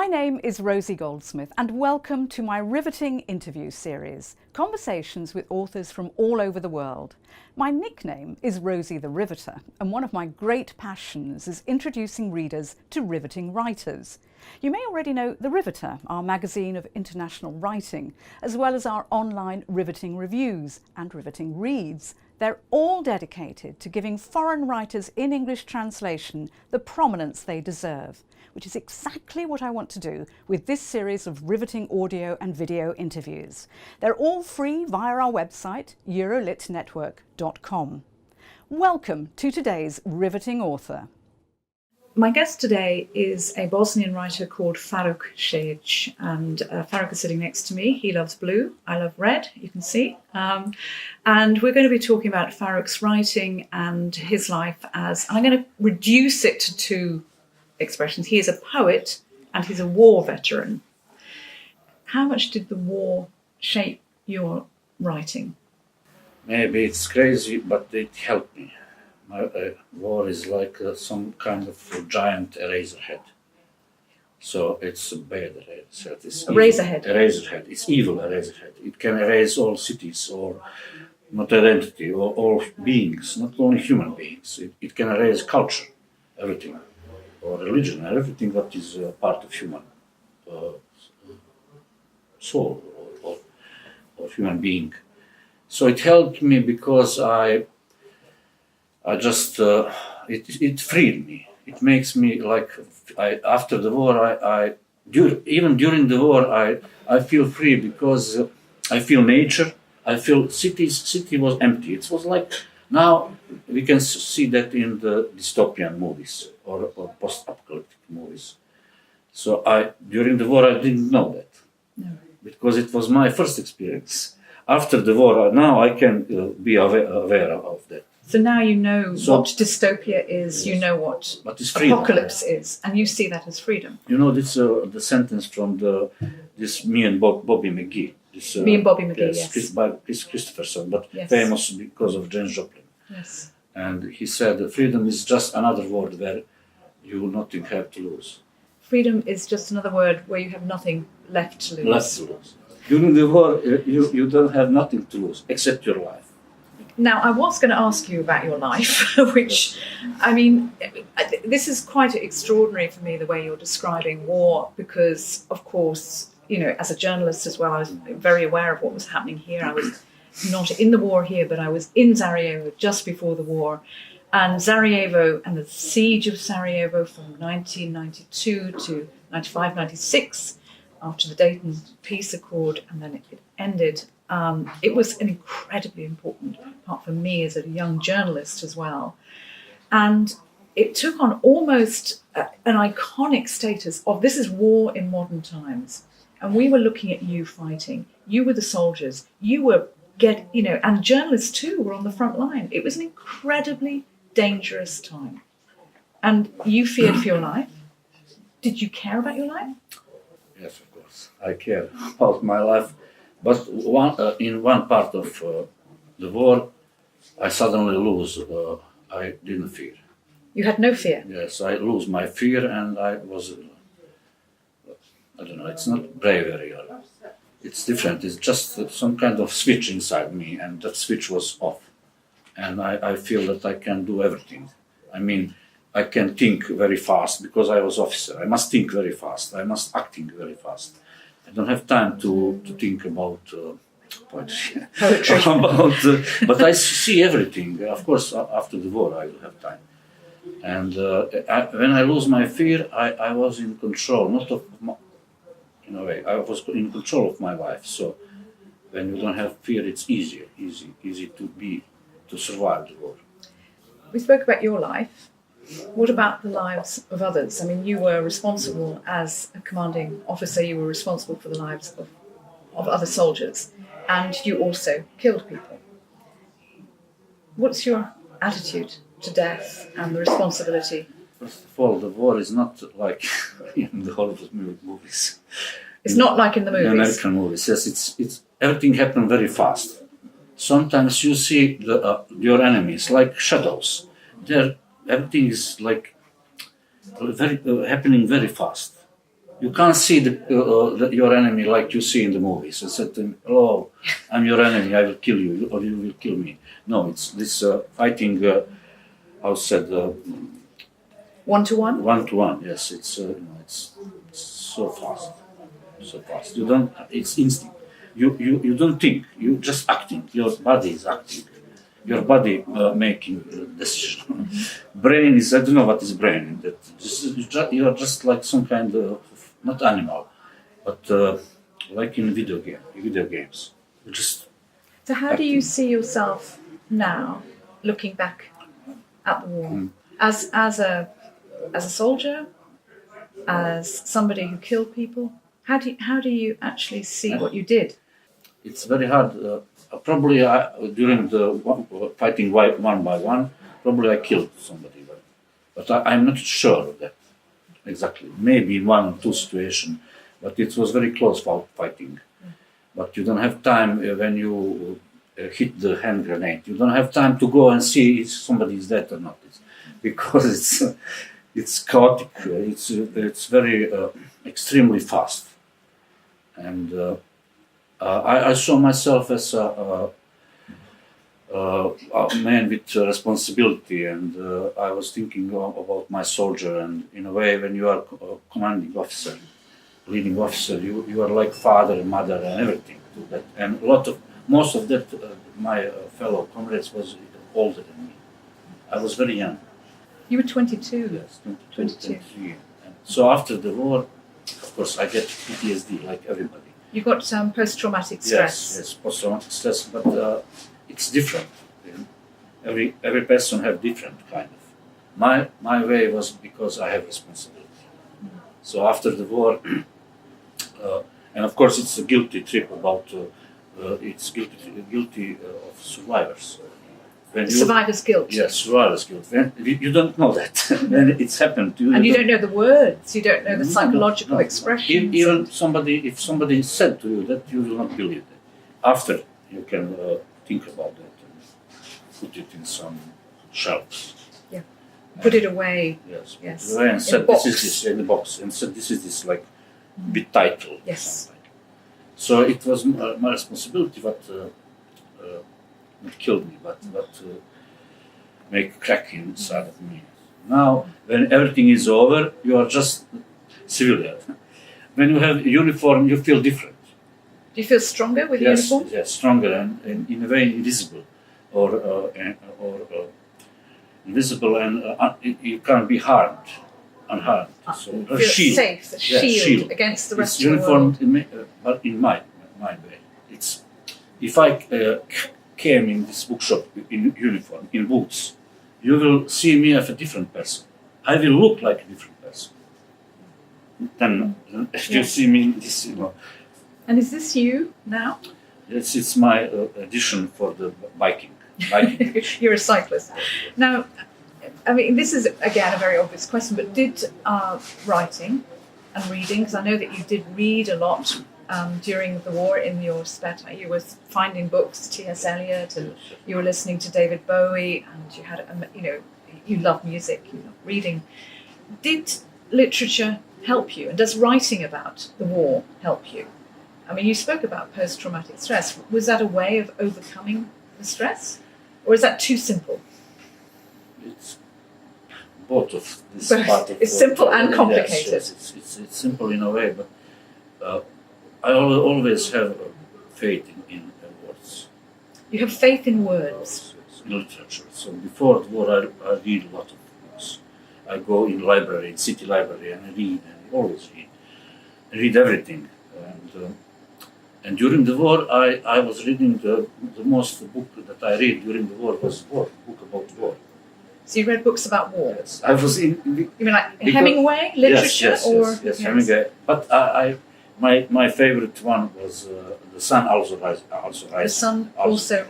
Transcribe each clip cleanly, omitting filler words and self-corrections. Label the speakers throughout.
Speaker 1: My name is Rosie Goldsmith and welcome to my Riveting interview series, conversations with authors from all over the world. My nickname is Rosie the Riveter, and one of my great passions is introducing readers to riveting writers. You may already know The Riveter, our magazine of international writing, as well as our online riveting reviews and riveting reads. They're all dedicated to giving foreign writers in English translation the prominence they deserve, which is exactly what I want to do with this series of riveting audio and video interviews. They're all free via our website, eurolitnetwork.com. Welcome to today's riveting author. My guest today is a Bosnian writer called Faruk Šehić, and Faruk is sitting next to me. He loves blue, I love red, you can see. And we're going to be talking about Faruk's writing and his life and I'm going to reduce it to two expressions. He is a poet and he's a war veteran. How much did the war shape your writing?
Speaker 2: Maybe it's crazy, but it helped me. War is like some kind of giant eraser head. So it's a bad eraser head. It's
Speaker 1: eraser head.
Speaker 2: Eraser head. It's evil eraser head. It can erase all cities or not identity or all beings, not only human beings. It can erase culture, everything, or religion, everything that is part of human soul or human being. So it helped me because I just, it freed me. It makes me like, after the war, even during the war, I feel free because I feel nature, I feel city was empty. It was like, now we can see that in the dystopian movies or post-apocalyptic movies. So during the war, I didn't know that. No. Because it was my first experience. After the war, now I can be aware of that.
Speaker 1: So now you know what dystopia is, yes. You know what apocalypse is, and you see that as freedom.
Speaker 2: You know, this the sentence from this Me and Bobby McGee.
Speaker 1: Me and Bobby McGee, yes.
Speaker 2: By Chris Christopherson, but yes. Famous because of James Joplin.
Speaker 1: Yes.
Speaker 2: And he said, freedom is just another word where you will nothing have to lose.
Speaker 1: Freedom is just another word where you have nothing left to lose.
Speaker 2: Left to lose. During the war, you don't have nothing to lose, except your life.
Speaker 1: Now, I was going to ask you about your life, which, I mean, this is quite extraordinary for me, the way you're describing war, because, of course, you know, as a journalist as well, I was very aware of what was happening here. I was not in the war here, but I was in Sarajevo just before the war. And Sarajevo and the siege of Sarajevo from 1992 to 95, 96, after the Dayton Peace Accord, and then it ended. It was an incredibly important part for me as a young journalist as well. And it took on almost an iconic status of this is war in modern times. And we were looking at you fighting. You were the soldiers. You were and journalists too were on the front line. It was an incredibly dangerous time. And you feared for your life. Did you care about your life?
Speaker 2: Yes, of course. I care about my life. But in one part of the war, I suddenly lose. I didn't fear.
Speaker 1: You had no fear?
Speaker 2: Yes, I lose my fear, and I was. I don't know. It's not bravery. It's different. It's just some kind of switch inside me, and that switch was off. And I feel that I can do everything. I mean, I can think very fast because I was officer. I must think very fast. I must acting very fast. I don't have time to think about poetry. But I see everything. Of course, after the war, I will have time. And when I lose my fear, I was in control, not of in a way. I was in control of my life. So when you don't have fear, it's easy to survive the war.
Speaker 1: We spoke about your life. What about the lives of others? I mean, you were responsible as a commanding officer, you were responsible for the lives of other soldiers, and you also killed people. What's your attitude to death and the responsibility?
Speaker 2: First of all, the war is not like in the Hollywood movies.
Speaker 1: It's not like in the movies?
Speaker 2: The American movies, yes. It's everything happened very fast. Sometimes you see your enemies like shadows. Everything is like happening very fast. You can't see your enemy like you see in the movies. I said to him, "Oh, I'm your enemy. I will kill you, or you will kill me." No, it's this fighting. How said
Speaker 3: 1-to-1?
Speaker 2: 1-to-1. Yes, it's so fast, so fast. You don't. It's instinct. You don't think. You just acting. Your body is acting. Your body making decision. Brain is, I don't know what is brain. You are just like some kind of, not animal, but like in video games. You just.
Speaker 3: So how do you see yourself now, looking back at the war, as a soldier, as somebody who killed people? How do you actually see what you did?
Speaker 2: It's very hard. Probably during the fighting one by one, probably I killed somebody, but I'm not sure of that exactly. Maybe in 1 or 2 situations, but it was very close fighting. But you don't have time when you hit the hand grenade. You don't have time to go and see if somebody is dead or not, because it's chaotic. It's very extremely fast, and. I saw myself as a man with responsibility, and I was thinking about my soldier. And in a way, when you are a commanding officer, leading officer, you are like father and mother and everything to that. And most of that, my fellow comrades was older than me. I was very young.
Speaker 3: You were 22.
Speaker 2: Yes, 22. And so after the war, of course, I get PTSD like everybody.
Speaker 3: You got post-traumatic stress.
Speaker 2: Yes, post-traumatic stress, but it's different. Every person have different kind of. My way was because I have responsibility. So after the war, and of course it's a guilty trip about it's guilty of survivors.
Speaker 3: Survivor's guilt.
Speaker 2: Yes, survivor's guilt. You don't know that when it's happened to you.
Speaker 3: And you don't know the words. You don't know the psychological expressions.
Speaker 2: Even if somebody said to you that, you will not believe it. After you can think about that and put it in some shelves.
Speaker 3: Yeah. Put it away.
Speaker 2: Yes.
Speaker 3: Yes.
Speaker 2: Put it away and said this is this in the box, and said this is this like bit title.
Speaker 3: Yes.
Speaker 2: So it was my responsibility, but. Not killed me, but make a crack inside of me. Now, when everything is over, you are just civilian. When you have uniform, you feel different.
Speaker 3: Do you feel stronger with uniform?
Speaker 2: Yes, stronger and in a way invisible, or invisible, and you can't be unharmed. So
Speaker 3: you feel safe, a shield against the rest of the world.
Speaker 2: But in my way, it's if I. Came in this bookshop in uniform, in boots, you will see me as a different person. I will look like a different person. Then, if you see me in this,
Speaker 3: And is this you now?
Speaker 2: Yes, it's my addition for the biking.
Speaker 3: You're a cyclist. Now, I mean, this is, again, a very obvious question, but did writing and reading, because I know that you did read a lot during the war in your spare time. You were finding books, T.S. Eliot, and you were listening to David Bowie, and you had, you love music, you love reading. Did literature help you, and does writing about the war help you? I mean, you spoke about post-traumatic stress. Was that a way of overcoming the stress, or is that too simple?
Speaker 2: It's both of this part of
Speaker 3: it's simple and complicated.
Speaker 2: Yes, it's simple in a way, but I always have faith in words.
Speaker 3: You have faith in words?
Speaker 2: Yes, in literature. So before the war, I read a lot of books. I go in library, in city library, and I read, and I always read. I read everything. And during the war, I was reading the most book that I read during the war was book about war.
Speaker 3: So you read books about war?
Speaker 2: Yes, I was in.
Speaker 3: You mean like Hemingway literature,
Speaker 2: yes, Hemingway. But my favorite one was The Sun Also Rises.
Speaker 3: The Sun also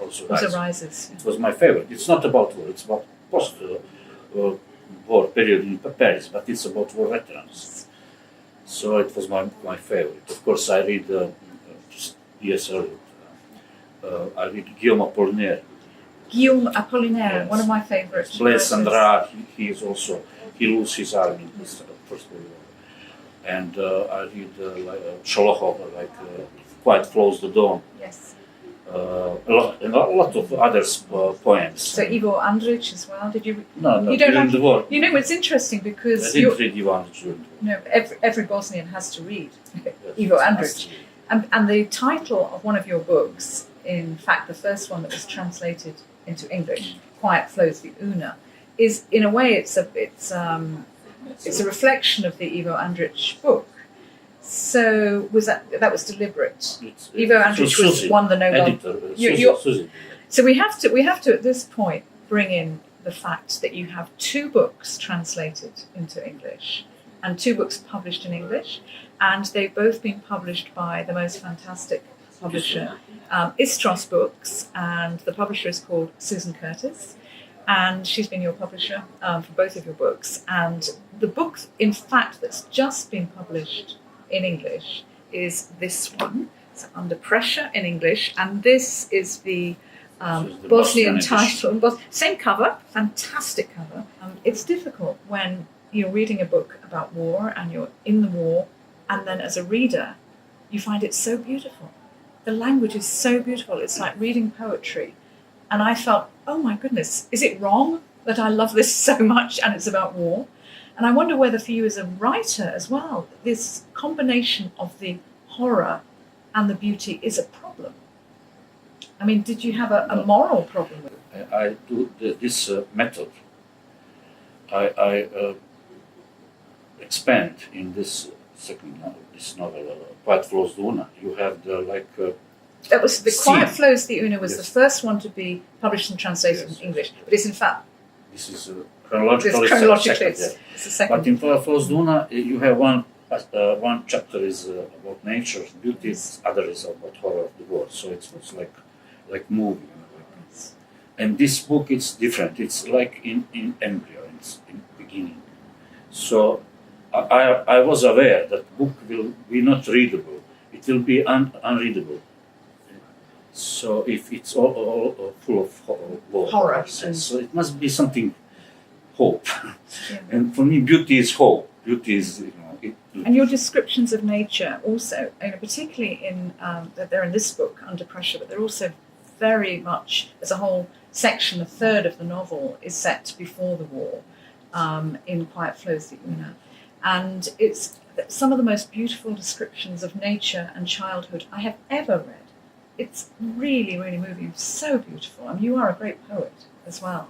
Speaker 3: rises.
Speaker 2: It was my favorite. It's not about war. It's about post-war period in Paris, but it's about war veterans. So it was my favorite. Of course, I read T.S. Eliot. I read Guillaume Apollinaire.
Speaker 3: Guillaume Apollinaire,
Speaker 2: Yes.
Speaker 3: one of my favorites.
Speaker 2: Blaise Sandrard, he loses his army in the First World War. and I read Sholokhov, Quiet Flows the Dawn.
Speaker 3: Yes.
Speaker 2: A lot of other poems.
Speaker 3: So Ivo Andrić as well. Did you?
Speaker 2: No,
Speaker 3: you don't
Speaker 2: during
Speaker 3: have,
Speaker 2: the war.
Speaker 3: You know, it's interesting
Speaker 2: I
Speaker 3: because
Speaker 2: didn't read Ivo Andrić during the war.
Speaker 3: no, every Bosnian has to read
Speaker 2: Yes,
Speaker 3: Ivo
Speaker 2: it has
Speaker 3: Andrić.
Speaker 2: to be.
Speaker 3: And the title of one of your books, in fact, the first one that was translated into English, "Quiet Flows the Una," is in a way it's a reflection of the Ivo Andrić book. So was that was deliberate? Ivo Andrić won the Nobel.
Speaker 2: Editor, Susie.
Speaker 3: So we have to at this point bring in the fact that you have 2 books translated into English and 2 books published in English, and they've both been published by the most fantastic publisher, Istros Books, and the publisher is called Susan Curtis, and she's been your publisher for both of your books. And the book, in fact, that's just been published in English is this one. It's Under Pressure in English, and this is the Bosnian title. Same cover, fantastic cover. It's difficult when you're reading a book about war and you're in the war, and then as a reader, you find it so beautiful. The language is so beautiful. It's like reading poetry. And I felt, oh my goodness, is it wrong that I love this so much and it's about war? And I wonder whether for you as a writer as well, this combination of the horror and the beauty is a problem. I mean, did you have a moral problem with it?
Speaker 2: I do this method. I expand in this second novel, Quiet Flows the Una. You have the
Speaker 3: that was the
Speaker 2: scene.
Speaker 3: Quiet Flows the Una was
Speaker 2: Yes.
Speaker 3: the first one to be published and translated
Speaker 2: Yes.
Speaker 3: in English, but it's in fact
Speaker 2: This is chronologically
Speaker 3: chronologically
Speaker 2: second,
Speaker 3: it's the second.
Speaker 2: But in Quiet Flows the Una, you have one chapter is about nature, beauty, other is about horror of the war. So it's like movie. And this book is different. It's like in embryo, it's in beginning. So I was aware that book will be not readable. It will be unreadable. So if it's all full of
Speaker 3: Horror.
Speaker 2: so it must be something hope.
Speaker 3: Yeah.
Speaker 2: And for me, beauty is hope. Beauty is
Speaker 3: And your descriptions of nature also, particularly in that they're in this book, Under Pressure, but they're also very much, there's a whole section, a third of the novel is set before the war in Quiet Flows the Una. And it's some of the most beautiful descriptions of nature and childhood I have ever read. It's really, really moving, so beautiful. I mean, you are a great poet as well.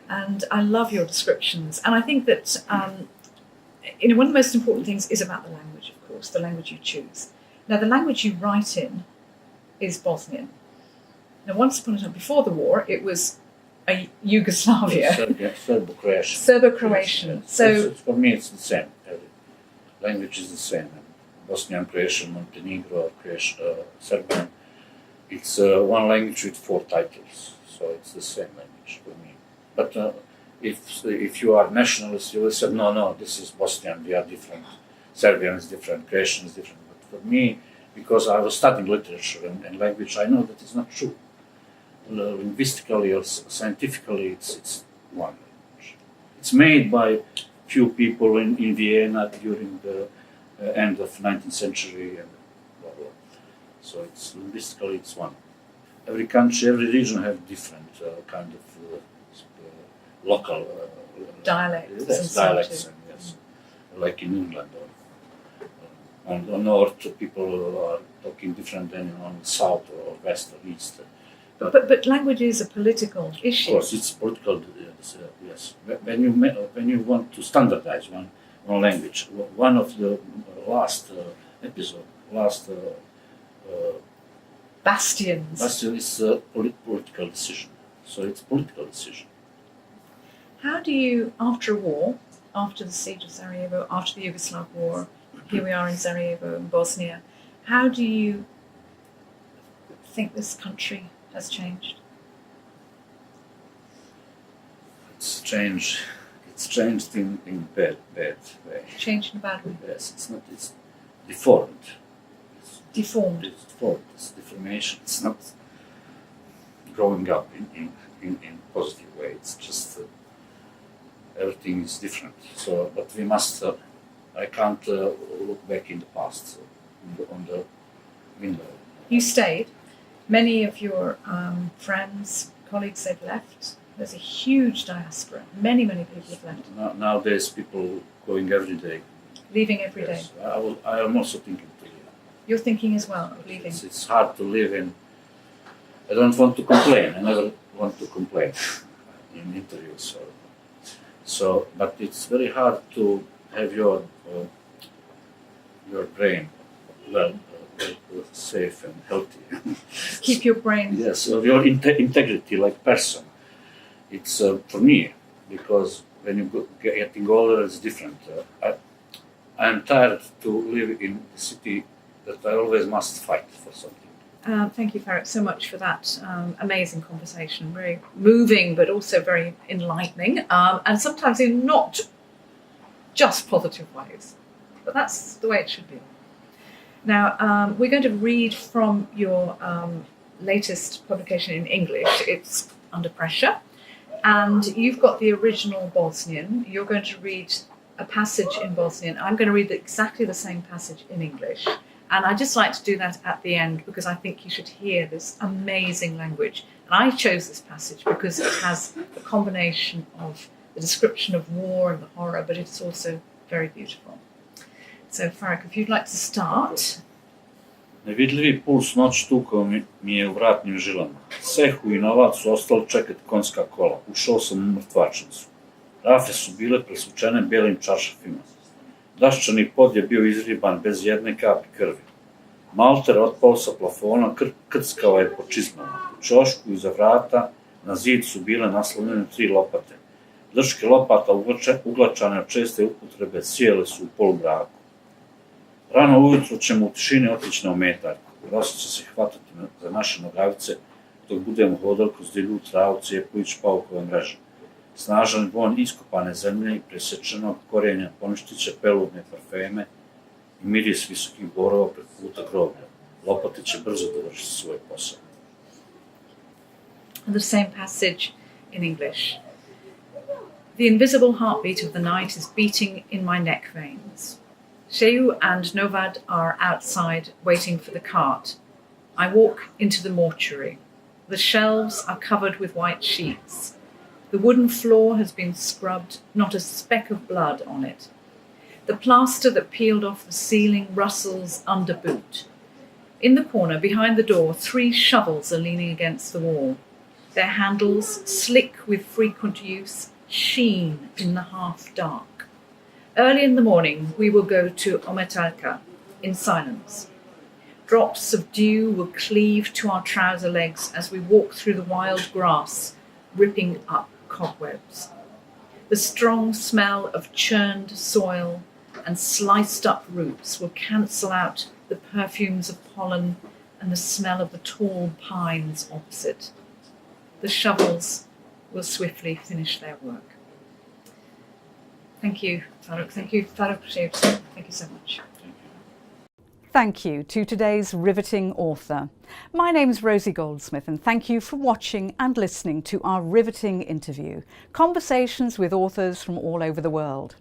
Speaker 3: And I love your descriptions. And I think that one of the most important things is about the language, of course, the language you choose. Now, the language you write in is Bosnian. Now, once upon a time, before the war, it was a Yugoslavia.
Speaker 2: Serbo-Croatian.
Speaker 3: Serbo-Croatian.
Speaker 2: Yes.
Speaker 3: So,
Speaker 2: for me, it's the same. Language is the same. Bosnian, Croatian, Montenegro, Serbian. It's one language with 4 titles, so it's the same language for me. But if you are nationalist, you will say, no, this is Bosnian, we are different. Serbian is different, Croatian is different. But for me, because I was studying literature and language, I know that it's not true. Linguistically or scientifically, it's one language. It's made by few people in Vienna during the end of 19th century and blah, blah. So it's linguistically it's one. Every country, every region have different kind of local
Speaker 3: dialects.
Speaker 2: yes, dialects, and yes, like in England. On the north, people are talking different than on the south or west or east.
Speaker 3: But language is a political issue.
Speaker 2: Of course, it's political. Yes, when you want to standardize one language, one of the last
Speaker 3: Bastions.
Speaker 2: bastion is a political decision. So it's political decision.
Speaker 3: How do you, after a war, after the siege of Sarajevo, after the Yugoslav war, here we are in Sarajevo in Bosnia, how do you think this country has changed?
Speaker 2: It's changed in bad way.
Speaker 3: Changed in a bad way?
Speaker 2: Yes, it's deformed.
Speaker 3: Deformed?
Speaker 2: It's deformed, it's deformation. It's not growing up in positive way. It's just everything is different. So, but we must I can't look back in the past on the window.
Speaker 3: You stayed. Many of your friends, colleagues, they've left. There's a huge diaspora. Many people have left.
Speaker 2: Nowadays, people going every day.
Speaker 3: Leaving every day.
Speaker 2: Yes, I am also thinking to leave.
Speaker 3: You're thinking as well of leaving.
Speaker 2: It's hard to live in. I don't want to complain. I never want to complain in interviews. But it's very hard to have your brain well, safe and healthy.
Speaker 3: Keep your brain.
Speaker 2: Yes, your integrity like person. It's for me, because when you getting older, it's different. I'm tired to live in a city that I always must fight for something.
Speaker 3: Thank you, Faruk, so much for that amazing conversation. Very moving, but also very enlightening, and sometimes in not just positive ways. But that's the way it should be. Now, we're going to read from your latest publication in English. It's Under Pressure. And you've got the original Bosnian. You're going to read a passage in Bosnian. I'm going to read exactly the same passage in English. And I just like to do that at the end because I think you should hear this amazing language. And I chose this passage because it has a combination of the description of war and the horror, but it's also very beautiful. So, Faruk, if you'd like to start.
Speaker 2: Nevidljivi puls noć tukao mi je u vratnim žilama. Cehu i novac su ostali čekati konjska kola. Ušao sam u mrtvačnicu. Rafe su bile presvučene bijelim čaršafima. Daščani pod je bio izriban bez jedne kapi krvi. Malter otpao sa plafona, krckao je po čizmama. U ćošku iza vrata na zid su bile naslonjene 3 lopate. Drške lopata uglačane od česte upotrebe sjele su u polumraku. Rano ujutro ćemo u tišini otići na ometarku. Rosie će se hvatati za naše nogavice dok budemo hodali kroz divlju travu cijepujući paukove mreže. Snažan vonj iskopane zemlje i presječenog korijenja poništit će peludne parfeme i miris visokih borova preko puta groblja. Lopate će brzo dovršiti svoj posao.
Speaker 3: The same passage in English. The invisible heartbeat of the night is beating in my neck veins. Sheu and Novad are outside waiting for the cart. I walk into the mortuary. The shelves are covered with white sheets. The wooden floor has been scrubbed, not a speck of blood on it. The plaster that peeled off the ceiling rustles under boot. In the corner, behind the door, 3 shovels are leaning against the wall. Their handles, slick with frequent use, sheen in the half-dark. Early in the morning, we will go to Ometalka in silence. Drops of dew will cleave to our trouser legs as we walk through the wild grass, ripping up cobwebs. The strong smell of churned soil and sliced up roots will cancel out the perfumes of pollen and the smell of the tall pines opposite. The shovels will swiftly finish their work. Thank you, Faruk. Thank you, Faruk Šehić. Thank you so much.
Speaker 1: Thank you to today's riveting author. My name's Rosie Goldsmith, and thank you for watching and listening to our riveting interview, conversations with authors from all over the world.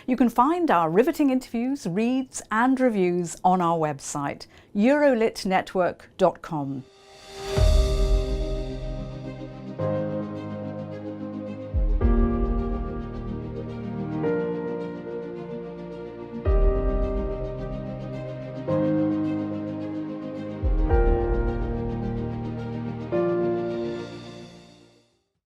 Speaker 1: You can find our riveting interviews, reads and reviews on our website, eurolitnetwork.com.